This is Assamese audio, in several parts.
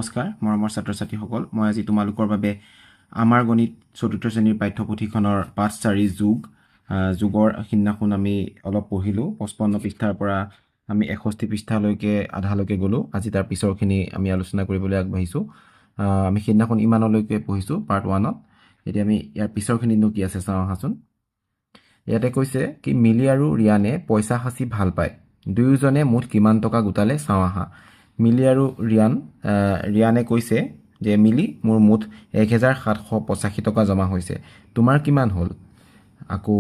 নমস্কাৰ মৰমৰ ছাত্ৰ ছাত্ৰীসকল মই আজি তোমালোকৰ বাবে আমাৰ গণিত চতুৰ্থ শ্ৰেণীৰ পাঠ্যপুথিখনৰ পাঠ 4 যোগৰ সিদিনাখন আমি অলপ পঢ়িলোঁ 55 পৃষ্ঠাৰ পৰা আমি 61 পৃষ্ঠালৈকে আধালৈকে গ'লোঁ আজি তাৰ পিছৰখিনি আমি আলোচনা কৰিবলৈ আগবাঢ়িছোঁ আমি সিদিনাখন ইমানলৈকে পঢ়িছোঁ পাৰ্ট 1ত এতিয়া আমি ইয়াৰ পিছৰখিনিনো কি আছে চাওঁ আহাচোন ইয়াতে কৈছে কি মিলি আৰু ৰিয়ানে পইচা সাঁচি ভাল পায় দুয়োজনে মুঠ কিমান টকা গোটালে চাওঁ আহা মিলি আৰু ৰিয়ানে কৈছে যে মিলি মোৰ মুঠ 1785 টকা জমা হৈছে তোমাৰ কিমান হ'ল আকৌ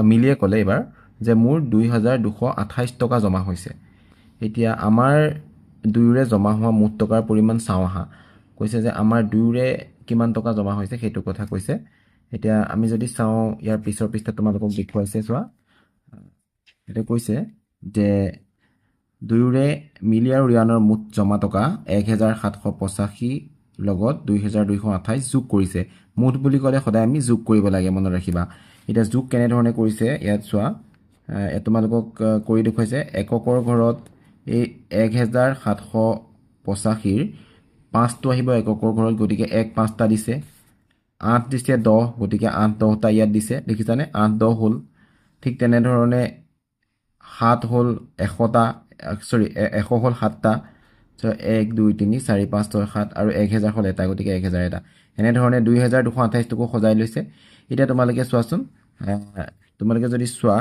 মিলিয়ে ক'লে এবাৰ যে মোৰ 2228 টকা জমা হৈছে এতিয়া আমাৰ দুয়োৰে জমা হোৱা মুঠ টকাৰ পৰিমাণ চাওঁ আহা কৈছে যে আমাৰ দুয়োৰে কিমান টকা জমা হৈছে সেইটো কথা কৈছে এতিয়া আমি যদি চাওঁ ইয়াৰ পিছৰ পৃষ্ঠাত তোমালোকক দেখুৱাইছে চোৱা এটা কৈছে যে দুয়োৰে মিলি আৰু ৰিয়ানৰ মুঠ জমা টকা 1785 লগত 2228 যোগ কৰিছে মুঠ বুলি ক'লে সদায় আমি যোগ কৰিব লাগে মনত ৰাখিবা এতিয়া যোগ কেনেধৰণে কৰিছে ইয়াত চোৱা তোমালোকক কৰি দেখুৱাইছে এককৰ ঘৰত এই 1785 5টো আহিব এককৰ ঘৰত গতিকে 1 5টা দিছে 8 দিছে 10 গতিকে 8 10টা ইয়াত দিছে দেখিছানে 8 10 হ'ল ঠিক তেনেধৰণে 7 হ'ল 100টা সৰি 100 হ'ল 7টা 1 2 3 4 5 6 7 আৰু 1000 হ'ল এটা গতিকে 1000 এটা এনেধৰণে 2228 টকা সজাই লৈছে এতিয়া তোমালোকে চোৱাচোন তোমালোকে যদি চোৱা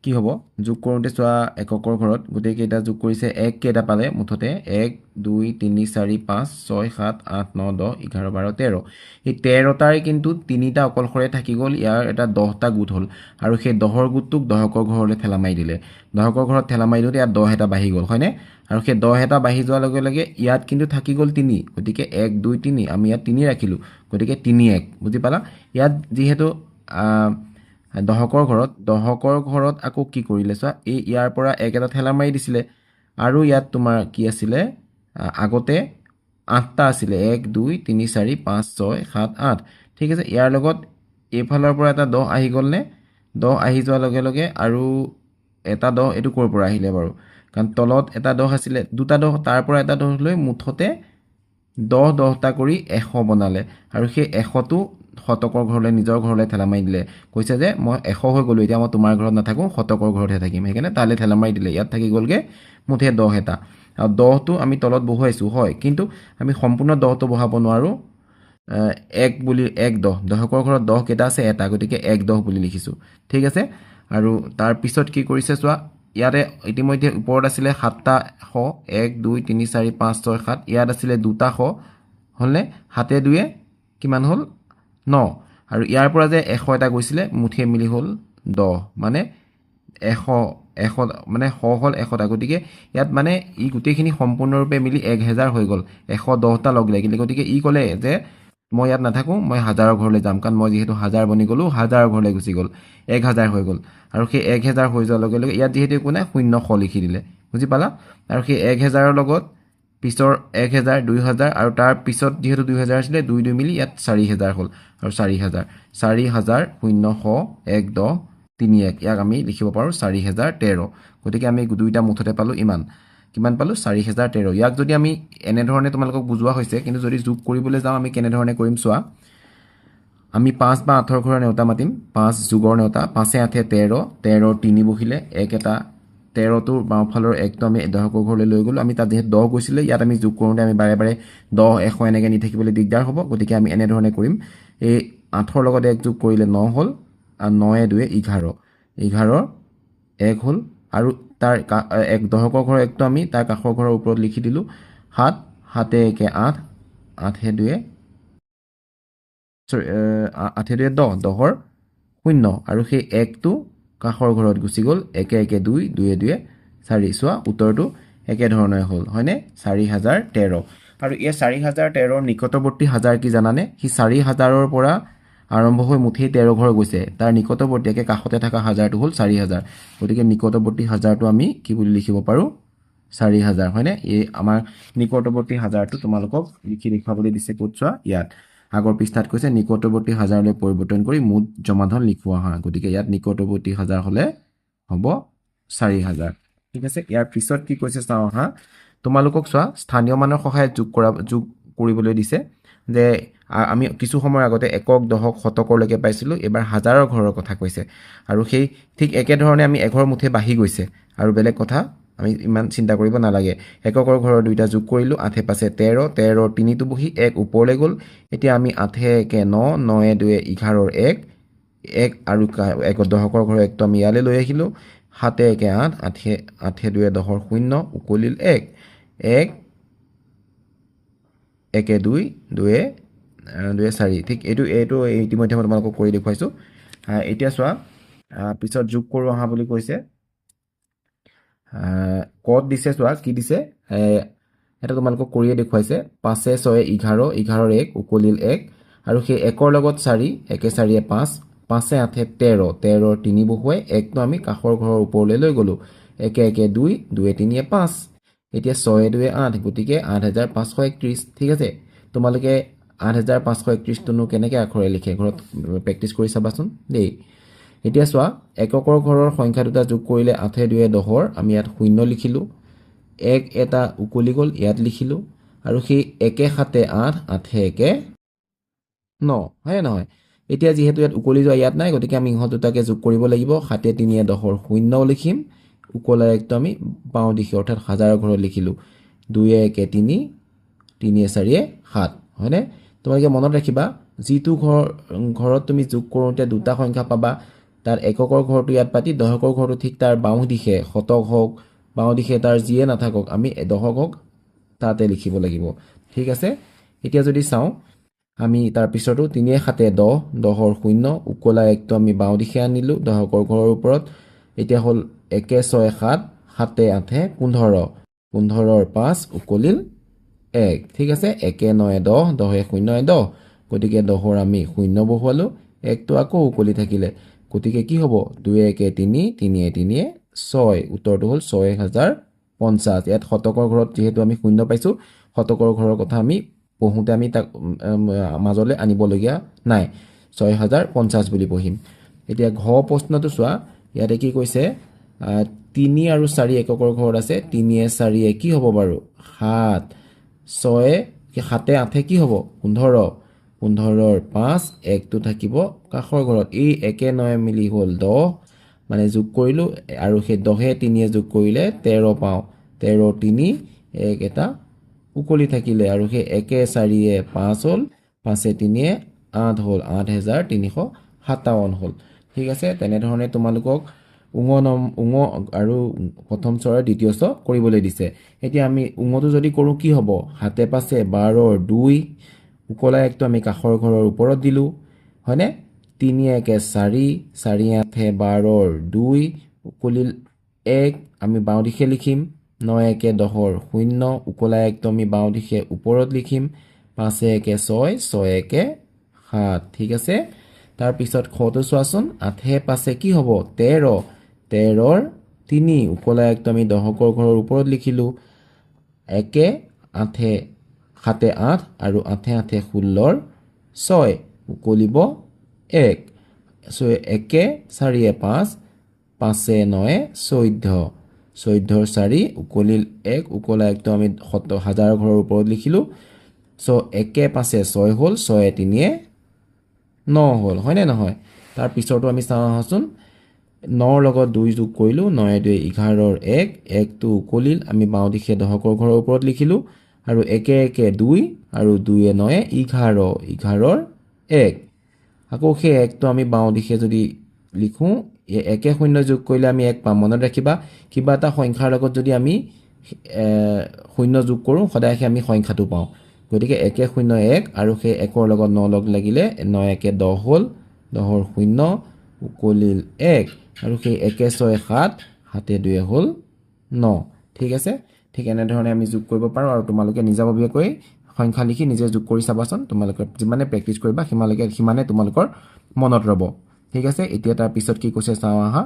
কি হ'ব যোগ কৰোঁতে চোৱা এককৰ ঘৰত গোটেই কেইটা যোগ কৰিছে 1 কেইটা পালে মুঠতে 1 2 3 4 5 6 7 8 9 10 11 12 13 এই 13টাৰ কিন্তু 3টা অকলশৰে থাকি গ'ল ইয়াৰ এটা 10টা গোট হ'ল আৰু সেই 10ৰ গোটটোক দহকৰ ঘৰলৈ ঠেলা মাৰি দিলে দহকৰ ঘৰত ঠেলা মাৰি দিওঁতে ইয়াত 10 এটা বাঢ়ি গ'ল হয়নে আৰু সেই 10 এটা বাঢ়ি যোৱাৰ লগে লগে ইয়াত কিন্তু থাকি গ'ল 3 গতিকে 1 2 3 আমি ইয়াত 3 ৰাখিলোঁ গতিকে 3 1 বুজি পালা ইয়াত যিহেতু দহকৰ ঘৰত আকৌ কি কৰিলে চোৱা এই ইয়াৰ পৰা 1 এটা ঠেলা মাৰি দিছিলে আৰু ইয়াত তোমাৰ কি আছিলে আগতে 8টা আছিলে 1 2 3 4 5 6 7 8 ঠিক আছে ইয়াৰ লগত এইফালৰ পৰা এটা 10 আহি গ'লনে 10 আহি যোৱাৰ লগে লগে আৰু এটা 10 এইটো ক'ৰ পৰা আহিলে বাৰু কাৰণ তলত এটা 10 আছিলে দুটা 10 তাৰ পৰা এটা 10 লৈ মুঠতে 10টা কৰি 100 বনালে আৰু সেই 100টো শতকৰ ঘৰলৈ নিজৰ ঘৰলৈ ঠেলা মাৰি দিলে কৈছে যে মই 100 হৈ গ'লো এতিয়া মই তোমাৰ ঘৰত নাথাকোঁ শতকৰ ঘৰতহে থাকিম সেইকাৰণে তালৈ ঠেলা মাৰি দিলে ইয়াত থাকি গ'লগৈ মুঠে 10 এটা আৰু 10টো আমি তলত বহুৱাইছোঁ হয় কিন্তু আমি সম্পূৰ্ণ 10টো বহাব নোৱাৰোঁ 1 বুলি 1 10 দহকৰ ঘৰত 10 কেইটা আছে এটা গতিকে 1 10 বুলি লিখিছোঁ ঠিক আছে আৰু তাৰপিছত কি কৰিছে চোৱা ইয়াতে ইতিমধ্যে ওপৰত আছিলে 7টা 100 1 2 3 4 5 6 7 ইয়াত আছিলে 2টা 100 হ'লনে হাতে দুয়ে কিমান হ'ল 9 আৰু ইয়াৰ পৰা যে 100 এটা গৈছিলে মুঠে মিলি হ'ল 10 মানে 100 মানে 100 হ'ল 100টা গতিকে ইয়াত মানে ই গোটেইখিনি সম্পূৰ্ণৰূপে মিলি 1000 হৈ গ'ল 110টা লগ লাগিলে গতিকে ই ক'লে যে মই ইয়াত নাথাকোঁ মই 1000ৰ ঘৰলৈ যাম কাৰণ মই যিহেতু 1000 বনি গ'লোঁ 1000ৰ ঘৰলৈ গুচি গ'ল 1000 হৈ গ'ল আৰু সেই 1000 হৈ যোৱাৰ লগে লগে ইয়াত যিহেতু একো নাই 0 লিখি দিলে বুজি পালা আৰু সেই 1000ৰ লগত পিছৰ 1000 2000 আৰু তাৰ পিছত যিহেতু 2000 আছিলে 2 2 মিলি ইয়াত 4000 হ'ল আৰু 4000 0 1 10 3 1 ইয়াক আমি লিখিব পাৰোঁ 4013 গতিকে আমি দুইটা মুঠতে পালোঁ ইমান কিমান পালোঁ 4013 ইয়াক যদি আমি এনেধৰণে তোমালোকক বুজোৱা হৈছে কিন্তু যদি যোগ কৰিবলৈ যাওঁ আমি কেনেধৰণে কৰিম চোৱা আমি 5 বা 8ৰ ঘৰৰ নেওতা মাতিম 5 যোগৰ নেওতা 5 8 13 13 3 বহিলে 1 এটা 13টোৰ বাওঁফালৰ 1টো আমি দহকৰ ঘৰলৈ লৈ গ'লোঁ আমি তাত যিহেতু 10 গৈছিলে ইয়াত আমি যোগ কৰোঁতে আমি বাৰে বাৰে 10 100 এনেকৈ নি থাকিবলৈ দিগদাৰ হ'ব গতিকে আমি এনেধৰণে কৰিম এই 8ৰ লগত 1 যোগ কৰিলে 9 হ'ল আৰু 9 2 11 11ৰ 1 হ'ল আৰু তাৰ দহকৰ ঘৰৰ 1টো আমি তাৰ কাষৰ ঘৰৰ ওপৰত লিখি দিলোঁ 7 7 1 8 8 2 8 2 10 10ৰ 0 আৰু সেই 1টো কাষৰ ঘৰত গুচি গ'ল 1 1 2 2 2 4 চোৱা উত্তৰটো একেধৰণে হ'ল হয়নে 4013 আৰু এই 4013ৰ নিকটৱৰ্তী হাজাৰ কি জানানে সি 4000ৰ পৰা আৰম্ভ হৈ মুঠেই 13 ঘৰ গৈছে তাৰ নিকটৱৰ্তী একে কাষতে থকা হাজাৰটো হ'ল 4000 গতিকে নিকটৱৰ্তী হাজাৰটো আমি কি বুলি লিখিব পাৰোঁ 4000 হয়নে এই আমাৰ নিকটৱৰ্তী হাজাৰটো তোমালোকক লিখি দেখুৱাবলৈ দিছে ক'ত চোৱা ইয়াত আগৰ পৃষ্ঠাত কৈছে নিকটৱৰ্তী হাজাৰলৈ পৰিৱৰ্তন কৰি মুঠ জমা ধন লিখোৱা হয় গতিকে ইয়াত নিকটৱৰ্তী হাজাৰ হ'লে হ'ব 4000 ঠিক আছে ইয়াৰ পিছত কি কৈছে চাওঁ হা তোমালোকক চোৱা স্থানীয় মানৰ সহায়ত যোগ কৰিবলৈ দিছে যে আমি কিছু সময়ৰ আগতে একক দশক শতকলৈকে পাইছিলোঁ এবাৰ হাজাৰৰ ঘৰৰ কথা কৈছে আৰু সেই ঠিক একেধৰণে আমি এঘৰ মুঠে বাঢ়ি গৈছে আৰু বেলেগ কথা আমি ইমান চিন্তা কৰিব নালাগে এককৰ ঘৰৰ দুইটা যোগ কৰিলোঁ 8 × 5 = 13 13ৰ 3টো বহি 1 ওপৰলৈ গ'ল এতিয়া আমি 8 × 1 = 9 9 × 2 = 11ৰ 1 1 আৰু এক দশকৰ ঘৰৰ 1টো আমি ইয়ালৈ লৈ আহিলোঁ 7 × 1 = 8 8 × 2 = 10ৰ 0 উকলিল 1 1 1 × 2 2 2 4 ঠিক এইটো ইতিমধ্যে মই তোমালোকক কৰি দেখুৱাইছোঁ এতিয়া চোৱা পিছত যোগ কৰোঁ আহা বুলি কৈছে কত দিছে চোৱা কি দিছে এটা তোমালোকক কৰিয়ে দেখুৱাইছে 5 × 6 = 11 11ৰ 1 উকলিল 1 আৰু সেই 1ৰ লগত 4 1 × 4 = 5 5 × 8 = 13 13ৰ 3 বহুৱাই 1টো আমি কাষৰ ঘৰৰ ওপৰলৈ লৈ গ'লোঁ 1 × 1 = 2 2 × 3 = 5 এতিয়া 6 × 2 = 8 গতিকে 8531 ঠিক আছে তোমালোকে 8531টোনো কেনেকৈ আখৰে লিখে ঘৰত প্ৰেক্টিছ কৰি চাবাচোন দেই এতিয়া চোৱা এককৰ ঘৰৰ সংখ্যা দুটা যোগ কৰিলে 8 × 2 = 10ৰ আমি ইয়াত 0 লিখিলোঁ 1 এটা উকলি গ'ল ইয়াত লিখিলোঁ আৰু সেই 1 × 7 = 8 8 × 1 = 9 হয় নহয় এতিয়া যিহেতু ইয়াত উকলি যোৱা ইয়াত নাই গতিকে আমি ইহঁত দুটাকে যোগ কৰিব লাগিব 7 × 3 = 10ৰ 0 লিখিম উকলাৰ 1টো আমি বাওঁ দিশে অৰ্থাৎ হাজাৰৰ ঘৰত লিখিলোঁ 2 × 1 = 3 3 × 4 = 7 হয়নে তোমালোকে মনত ৰাখিবা যিটো ঘৰত তুমি যোগ কৰোঁতে দুটা সংখ্যা পাবা তাৰ এককৰ ঘৰটো ইয়াত পাতি দশকৰ ঘৰটো ঠিক তাৰ বাওঁ দিশে শতক হওক বাওঁ দিশে তাৰ যিয়ে নাথাকক আমি দশক হওক তাতে লিখিব লাগিব ঠিক আছে এতিয়া যদি চাওঁ আমি তাৰ পিছতো 3 × 7 = 10 10ৰ 0 উকলা 1টো আমি বাওঁ দিশে আনিলোঁ দশকৰ ঘৰৰ ওপৰত এতিয়া হ'ল 1 × 6 = 7 7 × 8 = 15 15ৰ 5 উকলিল 1 ঠিক আছে 1 × 9 = 10 10 × 0 = 10 গতিকে 10ৰ আমি 0 বহুৱালোঁ 1টো আকৌ উকলি থাকিলে গতিকে কি হ'ব 2 × 1 = 3 3 × 3 = 6 উত্তৰটো হ'ল 6050 ইয়াত শতকৰ ঘৰত যিহেতু আমি 0 পাইছোঁ শতকৰ ঘৰৰ কথা আমি পঢ়োঁতে আমি তাক মাজলৈ আনিবলগীয়া নাই 6050 বুলি পঢ়িম এতিয়া ঘ প্ৰশ্নটো চোৱা ইয়াতে কি কৈছে 3 আৰু 4 এককৰ ঘৰত আছে 3 × 4 কি হ'ব বাৰু 7 6 7 8 কি হ'ব 15 15ৰ 5 1টো থাকিব কাষৰ ঘৰত এই 1 9 মিলি হ'ল 10 মানে যোগ কৰিলোঁ আৰু সেই 10 3 যোগ কৰিলে 13 পাওঁ 13ৰ 3 1 এটা উকলি থাকিলে আৰু সেই 1 4 5 হ'ল 5 3 8 হ'ল 8357 হ'ল ঠিক আছে তেনেধৰণে তোমালোকক উঙ আৰু প্ৰথম স্বৰৰ দ্বিতীয় স্বৰ কৰিবলৈ দিছে এতিয়া আমি উঙটো যদি কৰোঁ কি হ'ব 7 5 12ৰ 2 উকলা 1টো আমি কাষৰ ঘৰৰ ওপৰত দিলোঁ হয়নে 3 1 4 4 8 12ৰ 2 উকলিল 1 আমি বাওঁ দিশে লিখিম 9 1 10ৰ 0 উকলা 1টো আমি বাওঁ দিশে ওপৰত লিখিম 5 1 6 6 1 7 ঠিক আছে তাৰপিছত খটো চোৱাচোন 8 5 কি হ'ব 13 13ৰ 3 উকলা 1টো আমি দশকৰ ঘৰৰ ওপৰত লিখিলোঁ 1 8 7 8 আৰু 8 8 16ৰ 6 উকলিব 1 1 4 5 5 9 14 14ৰ 4 উকলিল 1 উকলা 1টো আমি হাজাৰৰ ঘৰৰ ওপৰত লিখিলোঁ 1 5 6 হ'ল 6 3 9 হ'ল হয়নে নহয় তাৰ পিছৰটো আমি চাওঁ আহাচোন 9ৰ লগত 2 যোগ কৰিলোঁ 9 2 11ৰ 1 1টো উকলিল আমি বাওঁ দিশে দশকৰ ঘৰৰ ওপৰত লিখিলোঁ আৰু 1 1 2 আৰু 2 9 11 11ৰ 1 আকৌ সেই 1টো আমি বাওঁ দিশে যদি লিখোঁ 1 0 যোগ কৰিলে আমি 1 পাম মনত ৰাখিবা কিবা এটা সংখ্যাৰ লগত যদি আমি 0 যোগ কৰোঁ সদায় আমি সংখ্যাটো পাওঁ গতিকে 1 0 1 আৰু সেই 1ৰ লগত 9 লগ লাগিলে 9 1 10 হ'ল 10ৰ 0 উকলিল 1 আৰু সেই 1 6 7 7 2 হ'ল 9 ঠিক আছে ঠিক এনেধৰণে আমি যোগ কৰিব পাৰোঁ আৰু তোমালোকে নিজাববীয়াকৈ সংখ্যা লিখি নিজে যোগ কৰি চাবাচোন তোমালোকে যিমানে প্ৰেক্টিছ কৰিবা সিমানে তোমালোকৰ মনত ৰ'ব ঠিক আছে এতিয়া তাৰ পিছত কি কৈছে চাওঁ আহা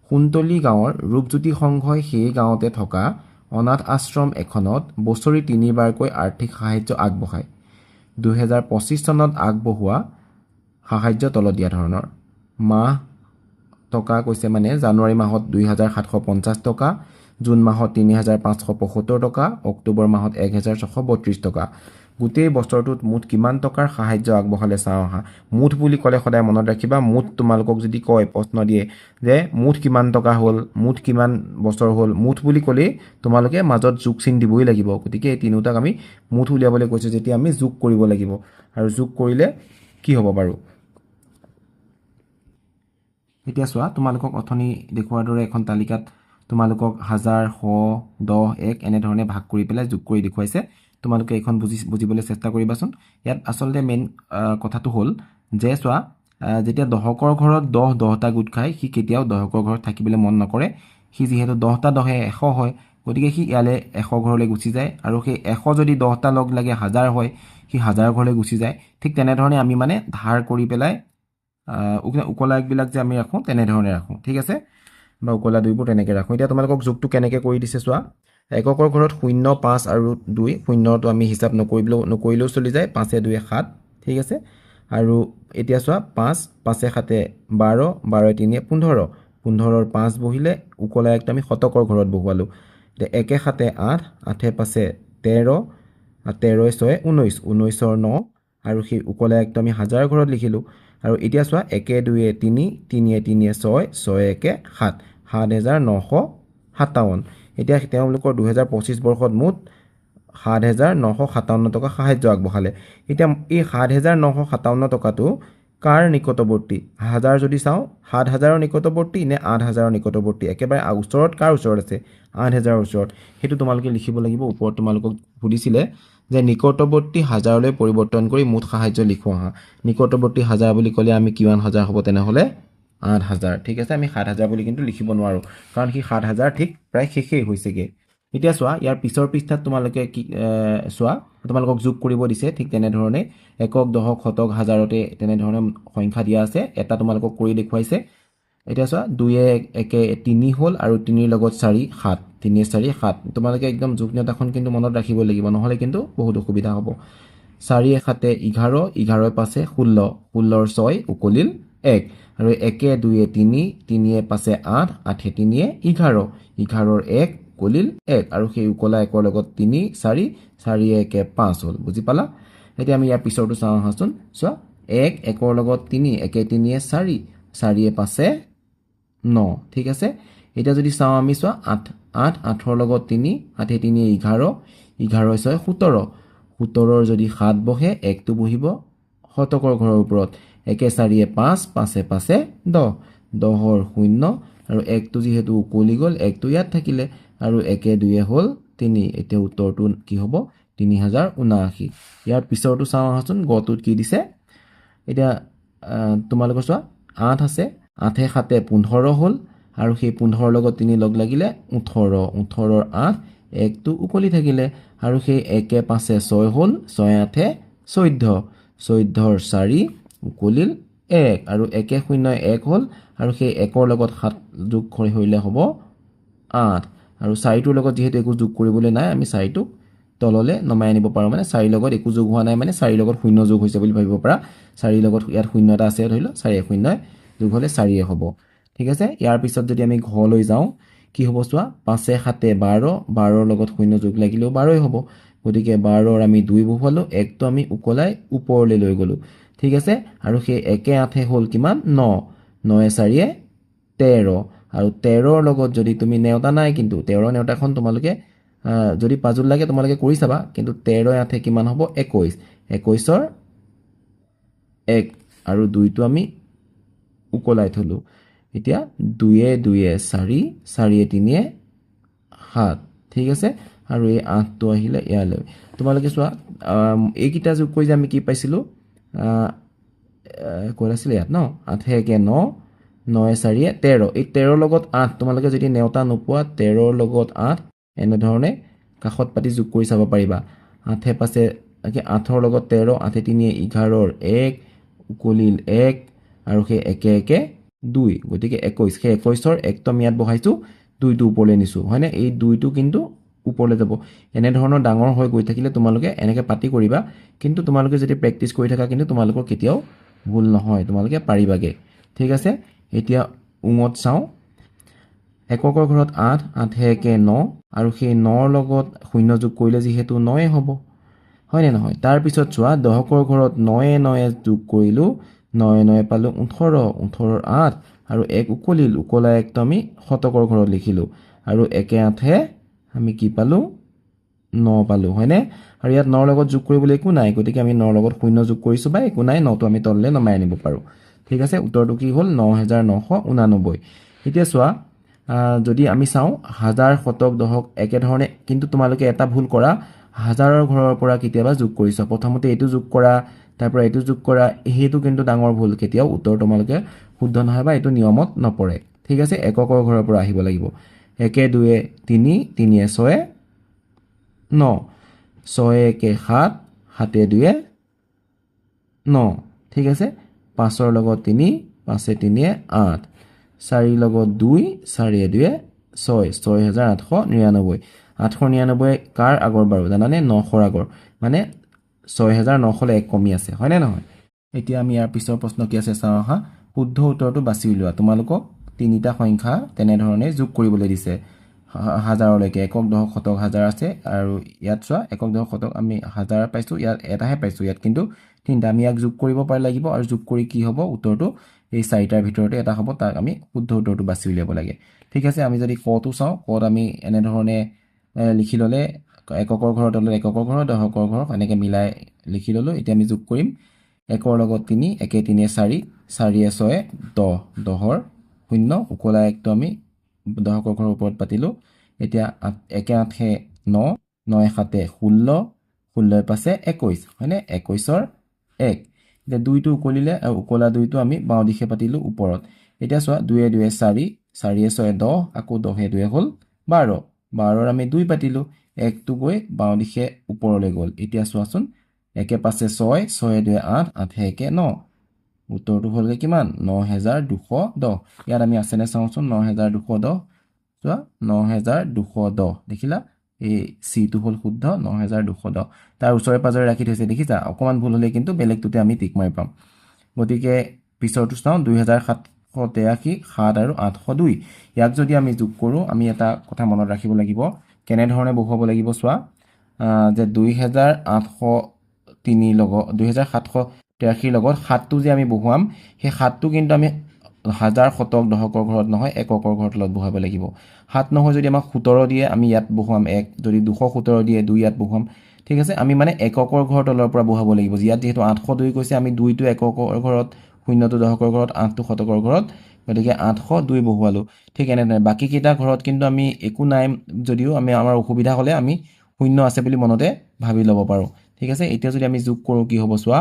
কুন্তলী গাঁৱৰ ৰূপজ্যোতি সংঘই সেই গাঁৱতে থকা অনাথ আশ্ৰম এখনত বছৰি 3বাৰকৈ আৰ্থিক সাহায্য আগবঢ়ায় 2025 চনত আগবঢ়োৱা সাহায্য তলত দিয়া ধৰণৰ মাহ টকা কৈছে মানে জানুৱাৰী মাহত 2750 টকা জুন মাহত ৩,৫৭৫ টকা, অক্টোবৰ মাহত ১,৬৩২ টকা। গোটেই বছৰটোত মুঠ কিমান টকাৰ সাহায্য আগবঢ়ালে চাওঁ আহা। মুঠ বুলি ক'লে সদায় মনত ৰাখিবা, মুঠ তোমালোকক যদি কয় প্ৰশ্ন দিয়ে যে মুঠ কিমান টকা হ'ল, মুঠ কিমান বছৰ হ'ল, মুঠ বুলি ক'লেই তোমালোকে মাজত যোগ চিন দিবই লাগিব। গতিকে এই তিনিওটাক আমি মুঠ উলিয়াবলৈ কৈছোঁ যেতিয়া আমি যোগ কৰিব লাগিব। আৰু যোগ কৰিলে কি হ'ব বাৰু? এতিয়া চোৱা, তোমালোকক অথনি দেখুওৱাৰ দৰে এখন তালিকাত তোমালোকক 1000, 100, 10, 1 এনেধৰণে ভাগ কৰি পেলাই যোগ কৰি দেখুৱাইছে। তোমালোকে এইখন বুজিবলৈ চেষ্টা কৰিবাচোন। ইয়াত আচলতে মেইন কথাটো হ'ল যে চোৱা, যেতিয়া দহকৰ ঘৰত 10টা গোট খায়, সি কেতিয়াও দহকৰ ঘৰত থাকিবলৈ মন নকৰে। সি যিহেতু 10টা 10 100 হয়, গতিকে সি ইয়ালৈ 100 ঘৰলৈ গুচি যায়। আৰু সেই 100 যদি 10টা লগ লাগে 1000 হয়, সি 1000 ঘৰলৈ গুচি যায়। ঠিক তেনেধৰণে আমি মানে ধাৰ কৰি পেলাই উকলা একবিলাক যে আমি ৰাখোঁ তেনেধৰণে ৰাখোঁ, ঠিক আছে? বা উকলা দুইবোৰ তেনেকৈ ৰাখোঁ। এতিয়া তোমালোকক যোগটো কেনেকৈ কৰি দিছে চোৱা। এককৰ ঘৰত 0, 5 আৰু 2, 0টো আমি হিচাপ নকৰিলেও চলি যায়। 5 2 7, ঠিক আছে? আৰু এতিয়া চোৱা, 5 5 7 12, 12 3 15, 15ৰ 5 বহিলে উকলা একটো আমি শতকৰ ঘৰত বহুৱালোঁ। এতিয়া 1 7 8, 8 5 13, 13 6 19, 19ৰ 9, আৰু সেই উকলা একটো আমি 1000 ঘৰত লিখিলোঁ। আৰু এতিয়া চোৱা, 1 2 3, 3 3 6, 6 1 7, 7,957। এতিয়া তেওঁলোকৰ 2025 বৰ্ষত মুঠ 7,957 টকা সাহায্য আগবঢ়ালে। এতিয়া এই 7,957 টকাটো কাৰ নিকটৱৰ্তী? 1000 যদি চাওঁ, 7,000ৰ নিকটৱৰ্তী নে 8,000ৰ নিকটৱৰ্তী? একেবাৰে ওচৰত কাৰ ওচৰত আছে? 8,000ৰ ওচৰত। সেইটো তোমালোকে লিখিব লাগিব। ওপৰত তোমালোকক সুধিছিলে যে নিকটৱৰ্তী 1000লৈ পৰিৱৰ্তন কৰি মুঠ সাহায্য লিখোঁ আহা। নিকটৱৰ্তী 1000 বুলি ক'লে আমি কিমান হাজাৰ হ'ব তেনেহ'লে? 8,000, ঠিক আছে? আমি 7,000 বুলি কিন্তু লিখিব নোৱাৰোঁ, কাৰণ সি 7,000 ঠিক প্ৰায় শেষেই হৈছেগৈ। এতিয়া চোৱা, ইয়াৰ পিছৰ পৃষ্ঠাত তোমালোকে কি চোৱা, তোমালোকক যোগ কৰিব দিছে। ঠিক তেনেধৰণে একক, দশক, শতক, হাজাৰতে তেনেধৰণে সংখ্যা দিয়া আছে। এটা তোমালোকক কৰি দেখুৱাইছে। এতিয়া চোৱা, 2 1 3 হ'ল, আৰু 3ৰ লগত 4 7, 3 4 7। তোমালোকে একদম যোগ নেওতাখন কিন্তু মনত ৰাখিব লাগিব, নহ'লে কিন্তু বহুত অসুবিধা হ'ব। 4 7 11, 11 5 16, 16ৰ 6 উকলিল 1, আৰু 1 2 3, 3 5 8, 8 3 11, 11ৰ 1 উকলিল 1, আৰু সেই উকলা 1ৰ লগত 3 4, 4 1 5 হ'ল। বুজি পালা? এতিয়া আমি ইয়াৰ পিছৰটো চাওঁ আহাচোন। চোৱা, 1 1ৰ লগত 3, 1 3 4, 4 5 9, ঠিক আছে? এতিয়া যদি চাওঁ আমি, চোৱা, 8 8, 8ৰ লগত 3, 8 3 11, 11 6 17, 17ৰ যদি 7 বহে, 1টো বহিব শতকৰ ঘৰৰ ওপৰত। 1 4 5, 5 5 10, 10ৰ 0, আৰু 1টো যিহেতু উকলি গ'ল, 1টো ইয়াত থাকিলে, আৰু 1 2 হ'ল 3। এতিয়া উত্তৰটো কি হ'ব? 3079। ইয়াৰ পিছৰটো চাওঁ আহাচোন, গটোত কি দিছে। এতিয়া তোমালোকৰ চোৱা, 8 আছে, 8 7 15 হ'ল, আৰু সেই 15ৰ লগত 3 লগ লাগিলে 18, 18ৰ 8, 1টো উকলি থাকিলে, আৰু সেই 1 5 6 হ'ল, 6 8 14, 14ৰ 4 উকলিল 1, আৰু 1 0 1 হ'ল, আৰু সেই 1ৰ লগত 7 যোগ কৰিলে হ'ব 8, আৰু 4টোৰ লগত যিহেতু একো যোগ কৰিবলৈ নাই, আমি 4টোক তললৈ নমাই আনিব পাৰোঁ। মানে 4ৰ লগত একো যোগ হোৱা নাই, মানে 4ৰ লগত 0 যোগ হৈছে বুলি ভাবিব পাৰা। 4ৰ লগত ইয়াত 0 এটা আছে, ধৰি লওক 4 0 যোগ হ'লে 4 হ'ব, ঠিক আছে? ইয়াৰ পিছত যদি আমি ঘৰলৈ যাওঁ, কি হ'ব চোৱা, 5 7 12, 12ৰ লগত 0 যোগ লাগিলেও 12ই হ'ব। গতিকে 12ৰ আমি 2 বহুৱালোঁ, 1টো আমি উকলাই ওপৰলৈ লৈ গ'লোঁ, ঠিক আছে? আৰু সেই 1 8 হ'ল কিমান? 9, 9 4 13, আৰু 13ৰ লগত যদি তুমি নেওতা নাই, কিন্তু 13ৰ নেওতাখন তোমালোকে যদি পাজোল লাগে তোমালোকে কৰি চাবা, কিন্তু 13 8 কিমান হ'ব? 21, 21ৰ 1, আৰু 2টো আমি উকলাই থলোঁ। এতিয়া 2 2 4, 4 3 7, ঠিক আছে? আৰু এই 8টো আহিলে ইয়ালৈ। তোমালোকে চোৱা, এইকেইটা যোগ কৰি যে আমি কি পাইছিলোঁ, ক'ত আছিলে? ইয়াত ন? 8 1 9, 9 4 13, এই 13ৰ লগত 8 তোমালোকে যদি নেওতা নোপোৱা, 13ৰ লগত 8 এনেধৰণে কাষত পাতি যোগ কৰি চাব পাৰিবা। 8 5 8ৰ লগত 13, 8 3 11ৰ 1 উকলিল 1, আৰু সেই 1 1 2, গতিকে 21, সেই 21ৰ 1টো আমি ইয়াত বহাইছোঁ, 2টো ওপৰলৈ নিছোঁ, হয়নে? এই 2টো কিন্তু ওপৰলৈ যাব। এনেধৰণৰ ডাঙৰ হৈ গৈ থাকিলে তোমালোকে এনেকৈ পাতি কৰিবা, কিন্তু তোমালোকে যদি প্ৰেক্টিছ কৰি থাকা, কিন্তু তোমালোকৰ কেতিয়াও ভুল নহয়, তোমালোকে পাৰিবাগৈ, ঠিক আছে? এতিয়া উঙত চাওঁ। এককৰ ঘৰত 8 8 একে 9 আৰু সেই 9ৰ লগত 0 যোগ কৰিলে যিহেতু 9 হ'ব হয়নে নহয় তাৰপিছত চোৱা দহকৰ ঘৰত 9 9 যোগ কৰিলোঁ 9 9 পালোঁ 18 18ৰ 8 আৰু 1 উকলিল উকলাই একটো আমি শতকৰ ঘৰত লিখিলোঁ আৰু 1 8 আমি কি পালোঁ 9 পালোঁ হয়নে আৰু ইয়াত 9ৰ লগত যোগ কৰিবলৈ একো নাই গতিকে আমি 9ৰ লগত 0 যোগ কৰিছোঁ বা একো নাই 9টো আমি তললৈ নমাই আনিব পাৰোঁ ঠিক আছে উত্তৰটো কি হ'ল 9989 এতিয়া চোৱা যদি আমি চাওঁ হাজাৰ শতক দহক একেধৰণে কিন্তু তোমালোকে এটা ভুল কৰা হাজাৰৰ ঘৰৰ পৰা কেতিয়াবা যোগ কৰিছা প্ৰথমতে এইটো যোগ কৰা তাৰ পৰা এইটো যোগ কৰা সেইটো কিন্তু ডাঙৰ ভুল কেতিয়াও উত্তৰ তোমালোকে শুদ্ধ নহয় বা এইটো নিয়মত নপৰে ঠিক আছে এককৰ ঘৰৰ পৰা আহিব লাগিব 1 2 3 3 6 9 6 1 7 7 2 9 ঠিক আছে 5ৰ লগত 3 5 3 8 4 লগত 2 4 2 6 6899 899 কাৰ আগৰ বাৰু জানানে 900ৰ আগৰ মানে 6900 এক কমি আছে হয়নে নহয় এতিয়া আমি ইয়াৰ পিছৰ প্ৰশ্ন কি আছে চাওঁ আহা শুদ্ধ উত্তৰটো বাছি উলিওৱা তোমালোকক তিনিটা সংখ্যা তেনেধৰণে যোগ কৰিবলৈ দিছে হাজাৰলৈকে একক দশক শতক হাজাৰ আছে আৰু ইয়াত চোৱা একক দশক শতক আমি হাজাৰ পাইছোঁ ইয়াত এটাহে পাইছোঁ ইয়াত কিন্তু তিনিটা আমি ইয়াক যোগ কৰিব পাৰ লাগিব আৰু যোগ কৰি কি হ'ব উত্তৰটো এই চাৰিটাৰ ভিতৰতে এটা হ'ব তাক আমি শুদ্ধ উত্তৰটো বাছি উলিয়াব লাগে ঠিক আছে আমি যদি কটো চাওঁ কত আমি এনেধৰণে লিখি ল'লে এককৰ ঘৰৰ তলত এককৰ ঘৰ দহকৰ ঘৰ এনেকৈ মিলাই লিখি ল'লোঁ এতিয়া আমি যোগ কৰিম 1ৰ লগত 3 1 3 4 4 6 10 10ৰ 0 উকলাই একটো আমি দহকৰ ঘৰৰ ওপৰত পাতিলোঁ এতিয়া 1 8 9 9 7 16 16 পাছে 21 হয়নে 21ৰ 1 এতিয়া 2টো উকলিলে আৰু উকলা 2টো আমি বাওঁ দিশে পাতিলোঁ ওপৰত এতিয়া চোৱা 2 2 4 4 6 10 আকৌ 10 2 হ'ল 12 12ৰ আমি 2 পাতিলোঁ 1টো গৈ বাওঁ দিশে ওপৰলৈ গ'ল এতিয়া চোৱাচোন 1 পাছে 6 6 2 8 8 1 9 উত্তৰটো হ'লগৈ কিমান 9210 ইয়াত আমি আছেনে চাওঁচোন 9210 চোৱা 9210 দেখিলা এই চিটো হ'ল শুদ্ধ 9210 তাৰ ওচৰে পাজৰে ৰাখি থৈছে দেখিছা অকণমান ভুল হ'লে কিন্তু বেলেগটোতে আমি টিক মাৰি পাম গতিকে পিছৰটো চাওঁ 2783 7 আৰু 802 ইয়াক যদি আমি যোগ কৰোঁ আমি এটা কথা মনত ৰাখিব লাগিব কেনেধৰণে বহুৱাব লাগিব চোৱা যে 2803 লগত 2783 লগত 7টো যে আমি বহুৱাম সেই 7টো কিন্তু আমি হাজাৰ শতক দহকৰ ঘৰত নহয় এককৰ ঘৰৰ তলত বহুৱাব লাগিব 7 নহয় যদি আমাক 17 দিয়ে আমি ইয়াত বহুৱাম 1 যদি 217 দিয়ে 2 ইয়াত বহুৱাম ঠিক আছে আমি মানে এককৰ ঘৰৰ তলৰ পৰা বহুৱাব লাগিব ইয়াত যেহেতু 802 কৈছে আমি 2টো এককৰ ঘৰত 0টো দহকৰ ঘৰত 8টো শতকৰ ঘৰত গতিকে 802 বহুৱালোঁ ঠিক এনেদৰে বাকী কেইটা ঘৰত কিন্তু আমি একো নাই যদিও আমি আমাৰ অসুবিধা হ'লে আমি 0 আছে বুলি মনতে ভাবি ল'ব পাৰোঁ ঠিক আছে এতিয়া যদি আমি যোগ কৰোঁ কি হ'ব চোৱা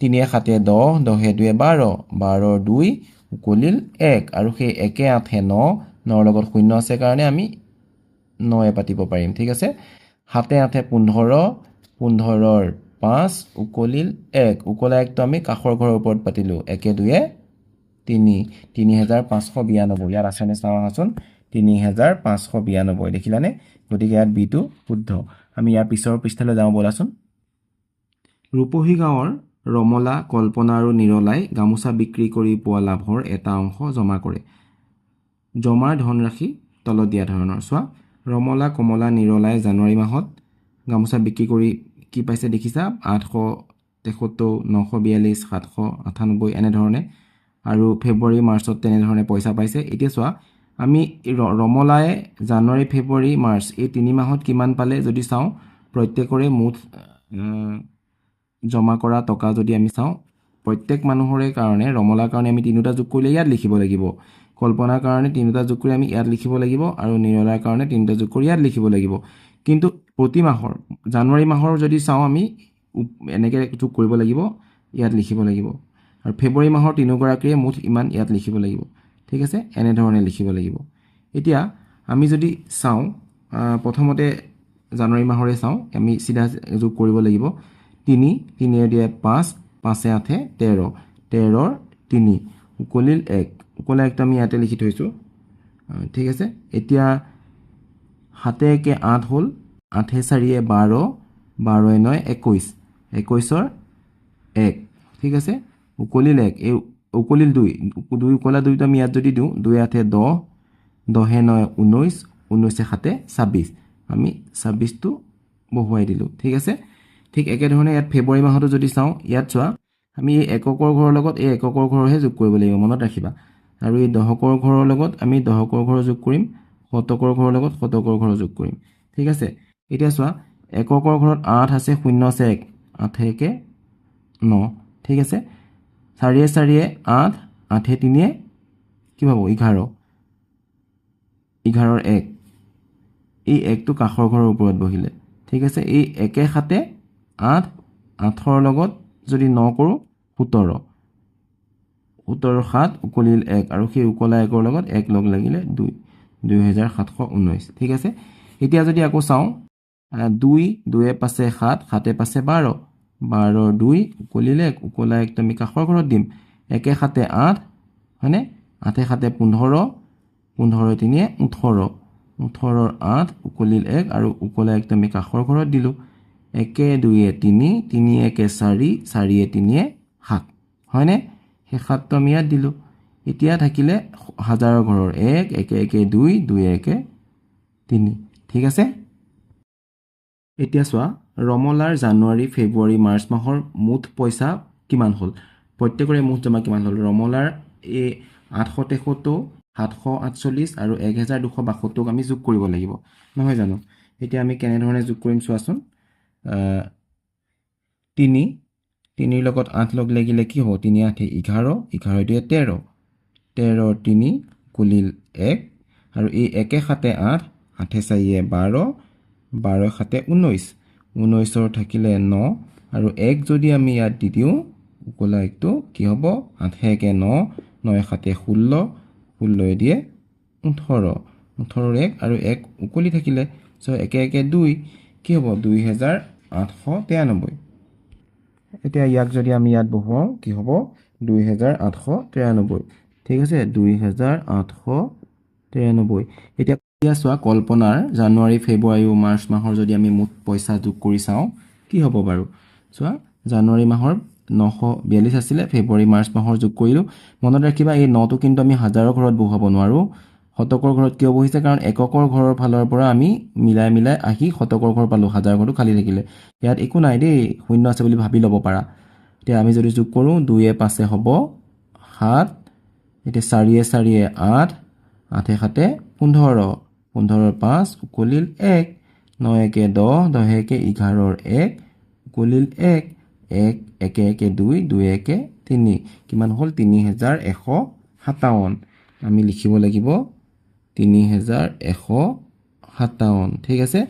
3 7 10 10 2 12 12ৰ 2 উকলিল 1 আৰু সেই 1 8 9 9ৰ লগত 0 আছে কাৰণে আমি 9 পাতিব পাৰিম ঠিক আছে 7 8 15 15ৰ 5 উকলিল 1 উকলাই একটো আমি কাষৰ ঘৰৰ ওপৰত পাতিলোঁ 1 2 3 3592 ইয়াত আছেনে চাওঁ আহাচোন 3592 দেখিলানে গতিকে ইয়াত বিটো শুদ্ধ আমি ইয়াৰ পিছৰ পৃষ্ঠালৈ যাওঁ ব'লাচোন ৰূপহী গাঁৱৰ ৰমলা কল্পনা আৰু নিৰলাই গামোচা বিক্ৰী কৰি পোৱা লাভৰ এটা অংশ জমা কৰে জমাৰ ধনৰাশি তলত দিয়া ধৰণৰ চোৱা ৰমলা কমলা নিৰলাই জানুৱাৰী মাহত গামোচা বিক্ৰী কৰি কি পাইছে দেখিছা 873 942 798 এনেধৰণে আৰু ফেব্ৰুৱাৰী মাৰ্চত তেনেধৰণে পইচা পাইছে এতিয়া চোৱা আমি ৰমলাই জানুৱাৰী ফেব্ৰুৱাৰী মাৰ্চ এই 3 মাহত কিমান পালে যদি চাওঁ প্ৰত্যেকৰে মুঠ জমা কৰা টকা যদি আমি চাওঁ প্ৰত্যেক মানুহৰে কাৰণে ৰমলাৰ কাৰণে আমি তিনিটা যোগ কৰিলে ইয়াত লিখিব লাগিব কল্পনাৰ কাৰণে তিনিটা যোগ কৰি আমি ইয়াত লিখিব লাগিব আৰু নিৰলাৰ কাৰণে তিনিটা যোগ কৰি ইয়াত লিখিব লাগিব কিন্তু প্ৰতি মাহৰ জানুৱাৰী মাহৰ যদি চাওঁ আমি এনেকৈ যোগ কৰিব লাগিব ইয়াত লিখিব লাগিব আৰু ফেব্ৰুৱাৰী মাহৰ তিনিগৰাকীয়ে মুঠ ইমান ইয়াত লিখিব লাগিব ঠিক আছে এনেধৰণে লিখিব লাগিব এতিয়া আমি যদি চাওঁ প্ৰথমতে জানুৱাৰী মাহৰে চাওঁ আমি সিধা যোগ কৰিব লাগিব 3 3 দিয়ে 5 5 8 13 13ৰ 3 উকলিল 1 উকলা একটো আমি ইয়াতে লিখি থৈছোঁ ঠিক আছে এতিয়া 7 1 8 হ'ল 8 4 12 12 9 21 21ৰ 1 ঠিক আছে উকলিল 1 এই উকলিল 2 2 উকলা 2টো আমি ইয়াত যদি দিওঁ 2 8 10 10 9 19 19 7 26 আমি 26টো বহুৱাই দিলোঁ ঠিক আছে ঠিক একেধৰণে ইয়াত ফেব্ৰুৱাৰী মাহতো যদি চাওঁ ইয়াত চোৱা আমি এই এককৰ ঘৰৰ লগত এই এককৰ ঘৰহে যোগ কৰিব লাগিব মনত ৰাখিবা আৰু এই দশকৰ ঘৰৰ লগত আমি দশকৰ ঘৰ যোগ কৰিম শতকৰ ঘৰৰ লগত শতকৰ ঘৰ যোগ কৰিম ঠিক আছে এতিয়া চোৱা এককৰ ঘৰত 8 আছে 0 আছে 1 8 1 9 ঠিক আছে 4 4 8 8 3 কি পাব 11 11 1 এই 1টো কাষৰ ঘৰৰ ওপৰত বহিলে ঠিক আছে এই 1 7 8 8ৰ লগত যদি 9 কৰোঁ 17 17 7 উকলিল 1 আৰু সেই উকলা 1ৰ লগত 1 লগ লাগিলে 2 2719 ঠিক আছে এতিয়া যদি আকৌ চাওঁ 2 2 পাছে 7 7 পাছে 12 12 2 উকলিল 1 উকলা 1 আমি কাষৰ ঘৰত দিম 1 7 8 হয়নে 8 7 15 15 3 18 18 8 উকলিল 1 আৰু উকলা 1 আমি কাষৰ ঘৰত দিলোঁ 1 2 3 3 1 4 4 3 7 হয়নে সেই 7টো আমি ইয়াত দিলোঁ এতিয়া থাকিলে হাজাৰৰ ঘৰৰ 1 1 1 2 2 1 3 ঠিক আছে এতিয়া চোৱা ৰমলাৰ জানুৱাৰী ফেব্ৰুৱাৰী মাৰ্চ মাহৰ মুঠ পইচা কিমান হ'ল প্ৰত্যেকৰে মুঠ জমা কিমান হ'ল ৰমলাৰ এই 873 748 আৰু 1262 আমি যোগ কৰিব লাগিব নহয় জানো এতিয়া আমি কেনেধৰণে যোগ কৰিম চোৱাচোন 3 3ৰ লগত 8 লগ লাগিলে কি হ'ব 3 8 11 11 2 13 13 3 কুলিল 1 আৰু এই 1 7 8 8 4 12 12 7 19 19ৰ থাকিলে 9 আৰু 1 যদি আমি ইয়াত দি দিওঁ উকলা 1টো কি হ'ব 8 1 9 9 7 16 16 দিয়ে 18 18ৰ 1 আৰু 1 উকলি থাকিলে চ 1 1 2 কি হ'ব 2893 এতিয়া ইয়াক যদি আমি ইয়াত বহুৱাওঁ কি হ'ব 2893 ঠিক আছে 2893 এতিয়া চোৱা কল্পনাৰ জানুৱাৰী ফেব্ৰুৱাৰী আৰু মাৰ্চ মাহৰ যদি আমি মুঠ পইচা যোগ কৰি চাওঁ কি হ'ব বাৰু চোৱা জানুৱাৰী মাহৰ 942 আছিলে ফেব্ৰুৱাৰী মাৰ্চ মাহৰ যোগ কৰিলোঁ মনত ৰাখিবা এই 9টো কিন্তু আমি হাজাৰৰ ঘৰত বহুৱাব নোৱাৰোঁ শতকৰ ঘৰত কিয় বহিছে কাৰণ এককৰ ঘৰৰ ফালৰ পৰা আমি মিলাই মিলাই আহি শতকৰ ঘৰ পালোঁ হাজাৰ ঘৰটো খালী থাকিলে ইয়াত একো নাই দেই শূন্য আছে বুলি ভাবি ল'ব পাৰা এতিয়া আমি যদি যোগ কৰোঁ 2 5 হ'ব 7 এতিয়া 4 4 8 8 7 15 15 5 উকলিল 1 9 1 10 10 1 11 1 উকলিল 1 1 1 1 2 2 1 3 কিমান হ'ল 3157 আমি লিখিব লাগিব 3157 ঠিক আছে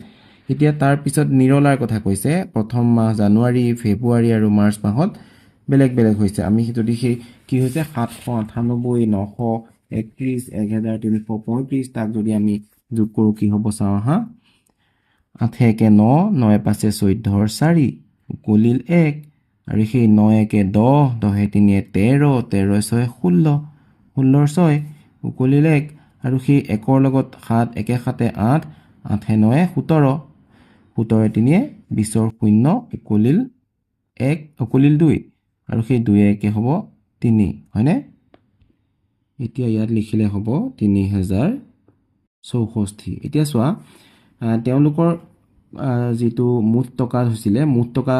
এতিয়া তাৰ পিছত নিৰলাৰ কথা কৈছে প্ৰথম মাহ জানুৱাৰী ফেব্ৰুৱাৰী আৰু মাৰ্চ মাহত বেলেগ বেলেগ হৈছে আমি যদি সেই কি হৈছে 798 931 1335 তাক যদি আমি যোগ কৰোঁ কি হ'ব চাওঁ হা 8 1 9 9 5 14 4 উকলিল 1 আৰু সেই 9 1 10 10 3 13 13 6 16 16 6 উকলিল 1 আৰু সেই 1ৰ লগত 7 1 7 8 8 9 17 17 3 20ৰ 0 উকলিল 1 উকলিল 2 আৰু সেই 2 1 হ'ব 3 হয়নে এতিয়া ইয়াত লিখিলে হ'ব 3064 এতিয়া চোৱা তেওঁলোকৰ যিটো মুঠ টকা হৈছিলে মুঠ টকা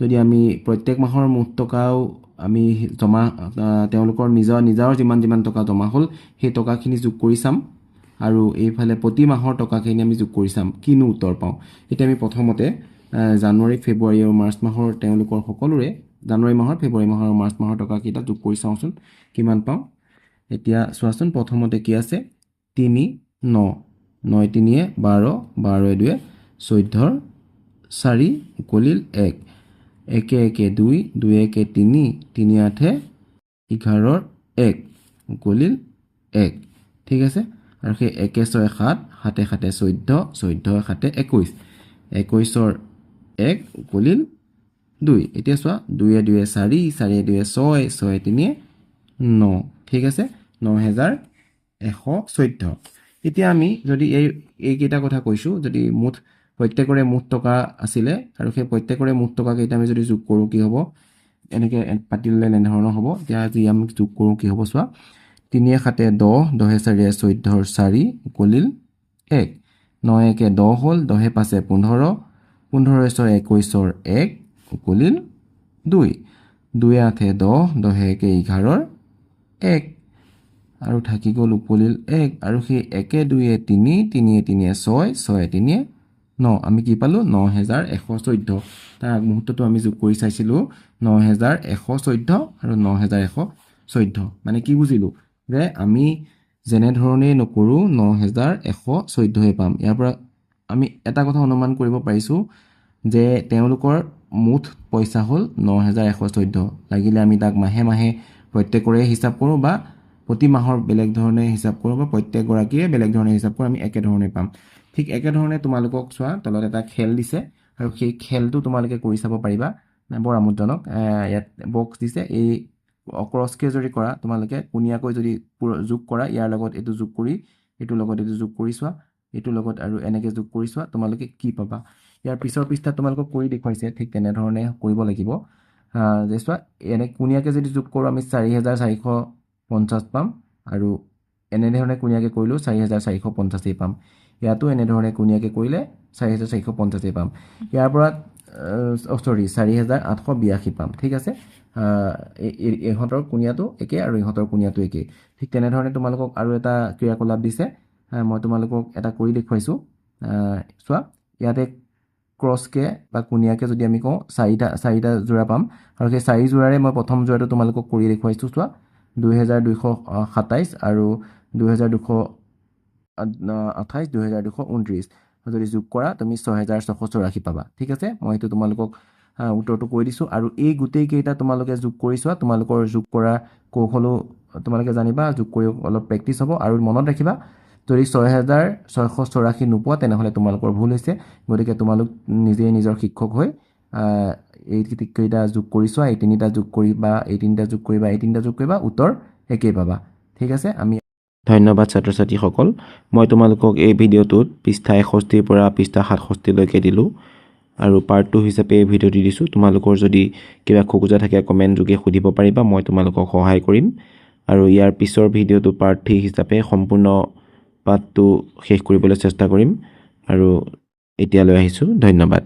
যদি আমি প্ৰত্যেক মাহৰ মুঠ টকাও আমি জমা তেওঁলোকৰ নিজৰ যিমান টকা জমা হ'ল সেই টকাখিনি যোগ কৰি চাম আৰু এইফালে প্ৰতি মাহৰ টকাখিনি আমি যোগ কৰি চাম কিনো উত্তৰ পাওঁ এতিয়া আমি প্ৰথমতে জানুৱাৰী ফেব্ৰুৱাৰী আৰু মাৰ্চ মাহৰ তেওঁলোকৰ সকলোৰে জানুৱাৰী মাহৰ ফেব্ৰুৱাৰী মাহৰ আৰু মাৰ্চ মাহৰ টকাকেইটা যোগ কৰি চাওঁচোন কিমান পাওঁ এতিয়া চোৱাচোন প্ৰথমতে কি আছে 3 9 9 3 12 12 2 14 4 উকলিল 1 1 1 2 2 1 3 3 8 11 1 উকলিল 1 ঠিক আছে আৰু সেই 1 6 7 7 7 14 14 7 21 21ৰ 1 উকলিল 2 এতিয়া চোৱা 2 2 4 4 2 6 6 3 9 ঠিক আছে 9114 এতিয়া আমি যদি এইকেইটা কথা কৈছোঁ যদি মুঠ প্ৰত্যেকৰে মুঠ টকা আছিলে আৰু সেই প্ৰত্যেকৰে মুঠ টকাকেইটা আমি যদি যোগ কৰোঁ কি হ'ব এনেকৈ পাতি ল'লে এনেধৰণৰ হ'ব এতিয়া আজি আমি যোগ কৰোঁ কি হ'ব চোৱা 3 7 10 10 4 14 4 উকলিল 1 9 1 10 হ'ল 10 5 15 15 6 21 1 উকলিল 2 2 8 10 10 1 11 1 আৰু থাকি গ'ল উকলিল 1 আৰু সেই 1 2 3 3 3 6 6 3 9 আমি কি পালো 9114 তাৰ আগমুহূৰ্তটো আমি যোগ কৰি চাইছিলো 9114 আৰু 9114 মানে কি বুজিলো যে আমি যেনে ধৰণে নকৰো 9114 পাম ইয়াৰ পৰা আমি এটা কথা অনুমান কৰিব পাৰিছো যে তেওঁলোকৰ মুঠ পইচা হ'ল 9114 লাগিলে আমি তাক মাহে মাহে প্ৰত্যেকৰে হিচাপ কৰো বা প্ৰতি মাহৰ বেলেগ ধৰণে হিচাপ কৰো বা প্ৰত্যেক গৰাকীয়ে বেলেগ ধৰণে হিচাপ কৰো আমি একে ধৰণে পাম ঠিক একে ধৰণে তোমালোকক চোৱা তলত এটা খেল দিছে আৰু সেই খেলটো তোমালোকে কৰি চাব পাৰিবা বৰ আমোদজনক ইয়াত বক্স দিছে এই ক্ৰছকে যদি কৰা তোমালোকে কোনিয়াকৈ যদি যোগ কৰা ইয়াৰ লগত এইটো যোগ কৰি এইটো লগত এইটো যোগ কৰি চোৱা এইটো লগত আৰু এনেকে যোগ কৰি চোৱা তোমালোকে কি পাবা ইয়াৰ পিছৰ পৃষ্ঠাত তোমালোকক কৰি দেখুৱাইছে ঠিক তেনে ধৰণে কৰিব লাগিব যে চোৱা এনে কোনিয়াকে যদি যোগ কৰোঁ আমি 4450 পাম আৰু এনেধৰণে কোনিয়াকে কৰিলেও 4450 পাম ইয়াতো এনেধৰণে কোনিয়াকে কৰিলে 4450 পাম ইয়াৰ পৰা সৰি 4882 পাম ঠিক আছে ইহঁতৰ কোনিয়াটো একে আৰু ইহঁতৰ কোনিয়াটো একে ঠিক তেনেধৰণে তোমালোকক আৰু এটা ক্ৰিয়াকলাপ দিছে মই তোমালোকক এটা কৰি দেখুৱাইছো চোৱা ইয়াতে ক্ৰছকে বা কোনিয়াকে যদি আমি কওঁ চাৰিটা জোৰা পাম আৰু সেই 4 জোৰাৰে মই প্ৰথম জোৰাটো তোমালোকক কৰি দেখুৱাইছো চোৱা 2227 আৰু 2228 2229 যদি যোগ কৰা তুমি 6684 পাবা ঠিক আছে মই এইটো তোমালোকক উত্তৰটো কৈ দিছো আৰু এই গোটেই কেইটা তোমালোকে যোগ কৰি চোৱা তোমালোকৰ যোগ কৰা কৌশলো তোমালোকে জানিবা যোগ কৰি অলপ প্ৰেক্টিছ হ'ব আৰু মনত ৰাখিবা যদি 6684 নোপোৱা তেনেহ'লে তোমালোকৰ ভুল হৈছে গতিকে তোমালোক নিজে নিজৰ শিক্ষক হৈ এই কেইটা যোগ কৰি চোৱা এই তিনিটা যোগ কৰিবা এই তিনিটা যোগ কৰিবা এই তিনিটা যোগ কৰিবা উত্তৰ একেই পাবা ঠিক আছে আমি ধন্যবাদ ছাত্ৰ ছাত্ৰীসকল মই তোমালোকক এই ভিডিঅ'টোত পৃষ্ঠা 61 পৰা পৃষ্ঠা 67 লৈকে দিলোঁ আৰু পাৰ্ট 2 হিচাপে এই ভিডিঅ' দি দিছোঁ তোমালোকৰ যদি কিবা খোকোজা থাকে কমেণ্ট যোগে সুধিব পাৰিবা মই তোমালোকক সহায় কৰিম আৰু ইয়াৰ পিছৰ ভিডিঅ'টো পাৰ্ট 3 হিচাপে সম্পূৰ্ণ পাঠটো শেষ কৰিবলৈ চেষ্টা কৰিম আৰু এতিয়ালৈ আহিছোঁ ধন্যবাদ